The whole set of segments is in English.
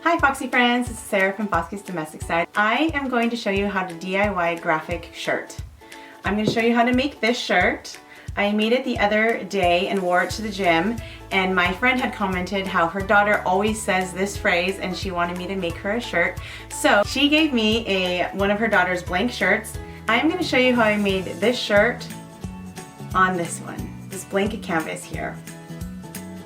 Hi Foxy Friends, this is Sarah from Foxy's Domestic Side. I am going to show you how to DIY graphic shirt. I'm going to show you how to make this shirt. I made it the other day and wore it to the gym, and my friend had commented how her daughter always says this phrase and she wanted me to make her a shirt. So she gave me one of her daughter's blank shirts. I'm going to show you how I made this shirt on this one, this blank canvas here.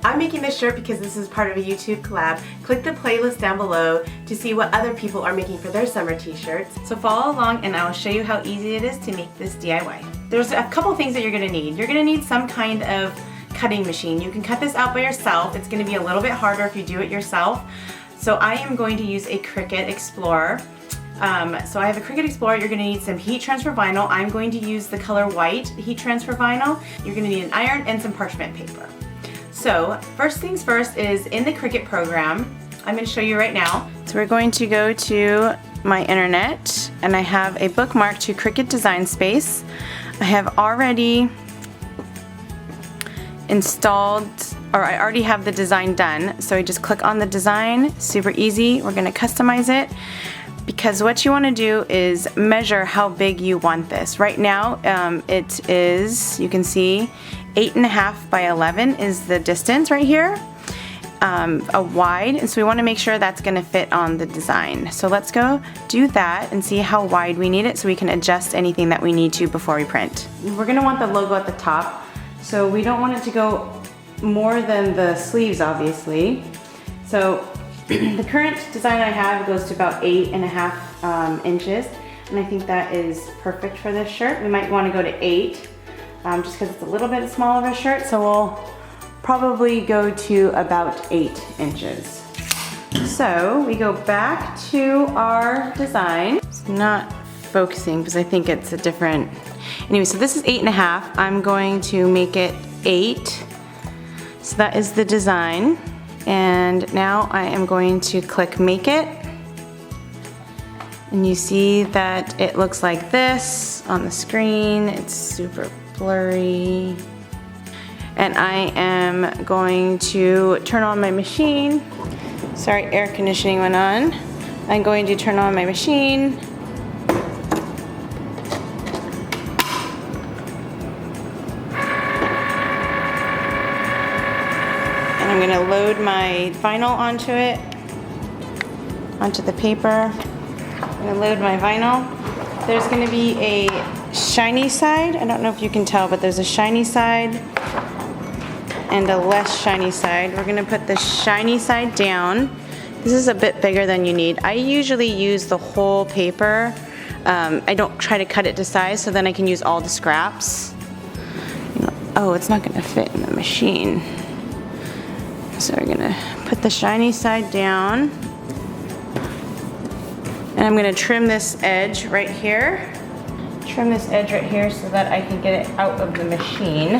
I'm making this shirt because this is part of a YouTube collab. Click the playlist down below to see what other people are making for their summer t-shirts. So follow along and I'll show you how easy it is to make this DIY. There's a couple things that you're going to need. You're going to need some kind of cutting machine. You can cut this out by yourself. It's going to be a little bit harder if you do it yourself. So I am going to use a Cricut Explorer. So I have a Cricut Explorer. You're going to need some heat transfer vinyl. I'm going to use the color white heat transfer vinyl. You're going to need an iron and some parchment paper. So first things first is in the Cricut program, I'm going to show you right now. So we're going to go to my internet and I have a bookmark to Cricut Design Space. I have already installed, or I already have the design done. So I just click on the design, super easy. We're going to customize it because what you want to do is measure how big you want this. Right now it is, you can see, 8.5 by 11 is the distance right here, a wide, and so we want to make sure that's going to fit on the design. So let's go do that and see how wide we need it so we can adjust anything that we need to before we print. We're going to want the logo at the top, so we don't want it to go more than the sleeves, obviously. So the current design I have goes to about 8.5 inches, and I think that is perfect for this shirt. We might want to go to 8. Just because it's a little bit small of a shirt, so we'll probably go to about 8 inches. So we go back to our design. It's not focusing because I think it's a different, anyway, so this is 8.5. I'm going to make it 8. So that is the design. And now I am going to click Make It. And you see that it looks like this on the screen. It's super blurry. And I am going to turn on my machine. Sorry, air conditioning went on. I'm going to turn on my machine. And I'm going to load my vinyl onto it, onto the paper. I'm going to load my vinyl. There's going to be a shiny side. I don't know if you can tell, but there's a shiny side and a less shiny side. We're going to put the shiny side down. This is a bit bigger than you need. I usually use the whole paper. I don't try to cut it to size, so then I can use all the scraps. Oh, it's not going to fit in the machine. So we're going to put the shiny side down. And I'm going to trim this edge right here. Trim this edge right here so that I can get it out of the machine.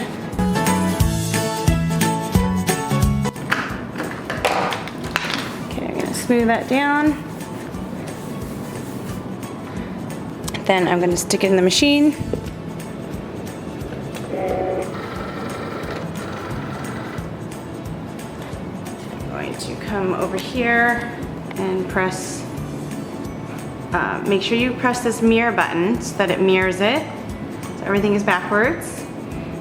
Okay, I'm going to smooth that down. Then I'm going to stick it in the machine. I'm going to come over here and press. Make sure you press this mirror button so that it mirrors it. So everything is backwards.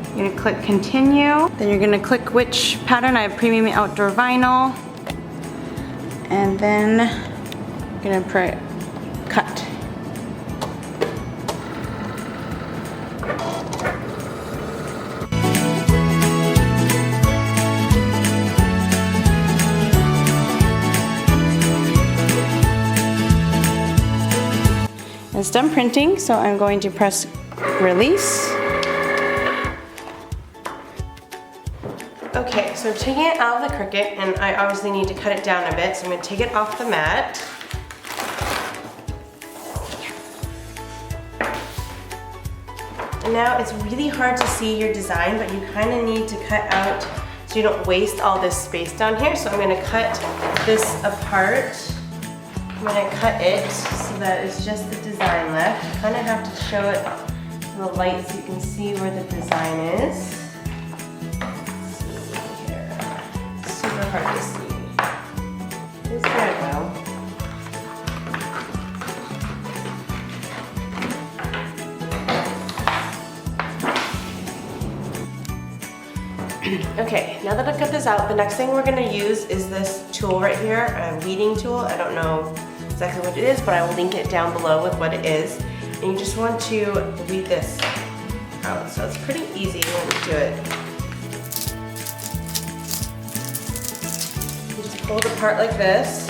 You're going to click continue. Then you're going to click which pattern. I have premium outdoor vinyl. And then I'm going to cut. It's done printing, so I'm going to press release. Okay, so I'm taking it out of the Cricut, and I obviously need to cut it down a bit, so I'm going to take it off the mat. And now it's really hard to see your design, but you kind of need to cut out so you don't waste all this space down here. So I'm going to cut this apart. I'm going to cut it so that it's just the design left. You kind of have to show it in the light so you can see where the design is. Let's see here. Super hard to see. This There we go. Okay, now that I've cut this out, the next thing we're gonna use is this tool right here, a weeding tool. I don't know exactly what it is, but I will link it down below with what it is. And you just want to weed this out. So it's pretty easy when you do it. You just pull it apart like this.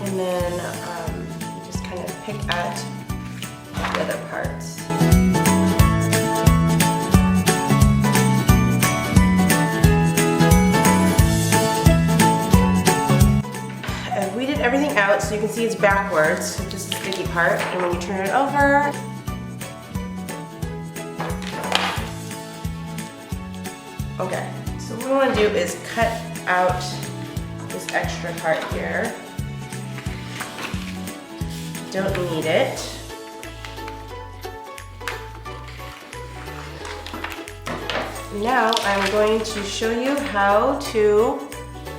And then you just kind of pick at the other parts. I've weeded everything out so you can see it's backwards, just the sticky part. And when you turn it over, okay, so what we want to do is cut out this extra part here. Don't need it. Now I'm going to show you how to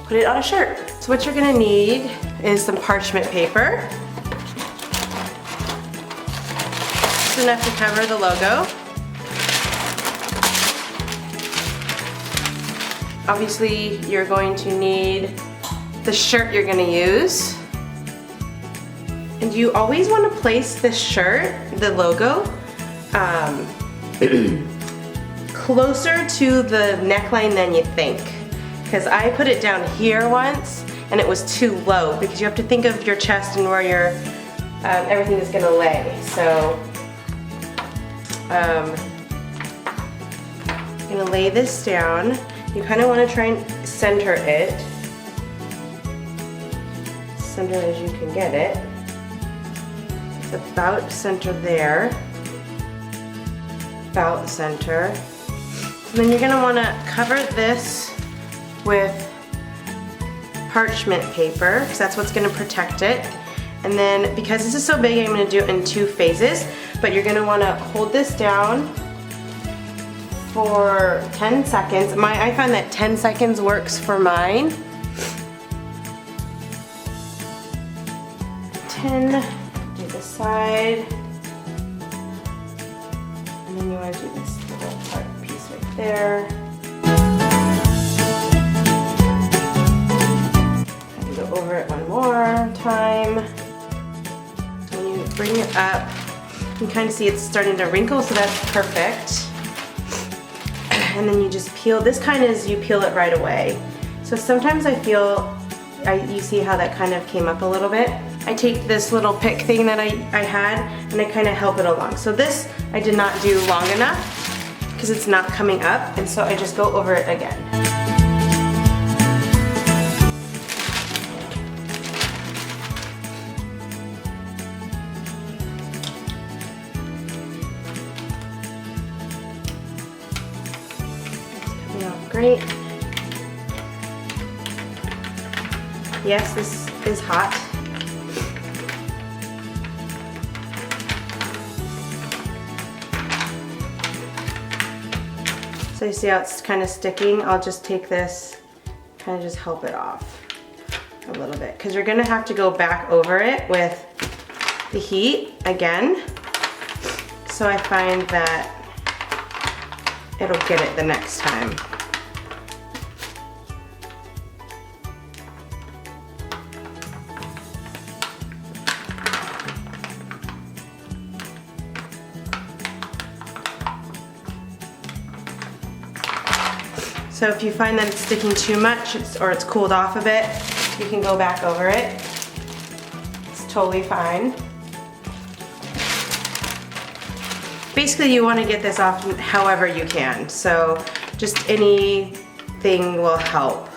put it on a shirt. So what you're gonna need is some parchment paper. Just enough to cover the logo. Obviously, you're going to need the shirt you're gonna use. And you always want to place this shirt, the logo, closer to the neckline than you think. Because I put it down here once and it was too low, because you have to think of your chest and where your everything is going to lay. So I'm going to lay this down. You kind of want to try and center it. Center as you can get it. About center there, about center. So then you're gonna wanna cover this with parchment paper, because that's what's gonna protect it. And then, because this is so big, I'm gonna do it in 2 phases, but you're gonna wanna hold this down for 10 seconds. I find that 10 seconds works for mine. 10. Side, and then you want to do this little part piece right there. I can go over it one more time. When you bring it up, you can kind of see it's starting to wrinkle, so that's perfect. And then you just peel. This kind is you peel it right away. So sometimes I feel, you see how that kind of came up a little bit? I take this little pick thing that I had and I kind of help it along. So this I did not do long enough because it's not coming up, and so I just go over it again. It's coming out great. Yes, this is hot. So you see how it's kind of sticking? I'll just take this, kind of just help it off a little bit, because you're gonna have to go back over it with the heat again. So I find that it'll get it the next time. So if you find that it's sticking too much or it's cooled off a bit, you can go back over it. It's totally fine. Basically, you want to get this off however you can. So just anything will help.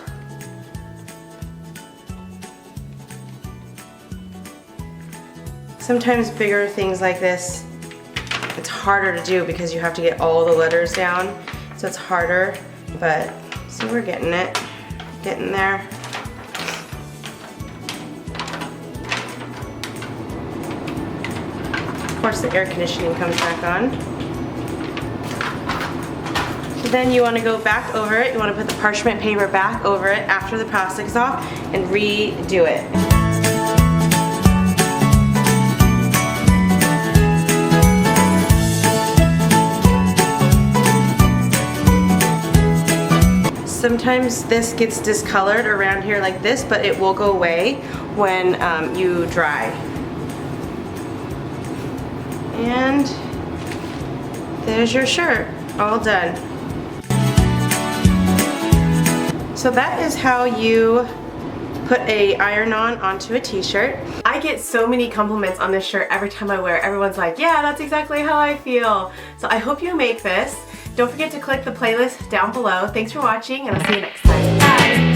Sometimes bigger things like this, it's harder to do because you have to get all the letters down. So it's harder. But see, we're getting it, getting there. Of course, the air conditioning comes back on. Then you want to go back over it. You want to put the parchment paper back over it after the plastic is off and redo it. Sometimes this gets discolored around here like this, but it will go away when you dry. And there's your shirt, all done. So that is how you put a iron-on onto a t-shirt. I get so many compliments on this shirt every time I wear it. Everyone's like, yeah, that's exactly how I feel. So I hope you make this. Don't forget to click the playlist down below. Thanks for watching, and I'll see you next time. Bye!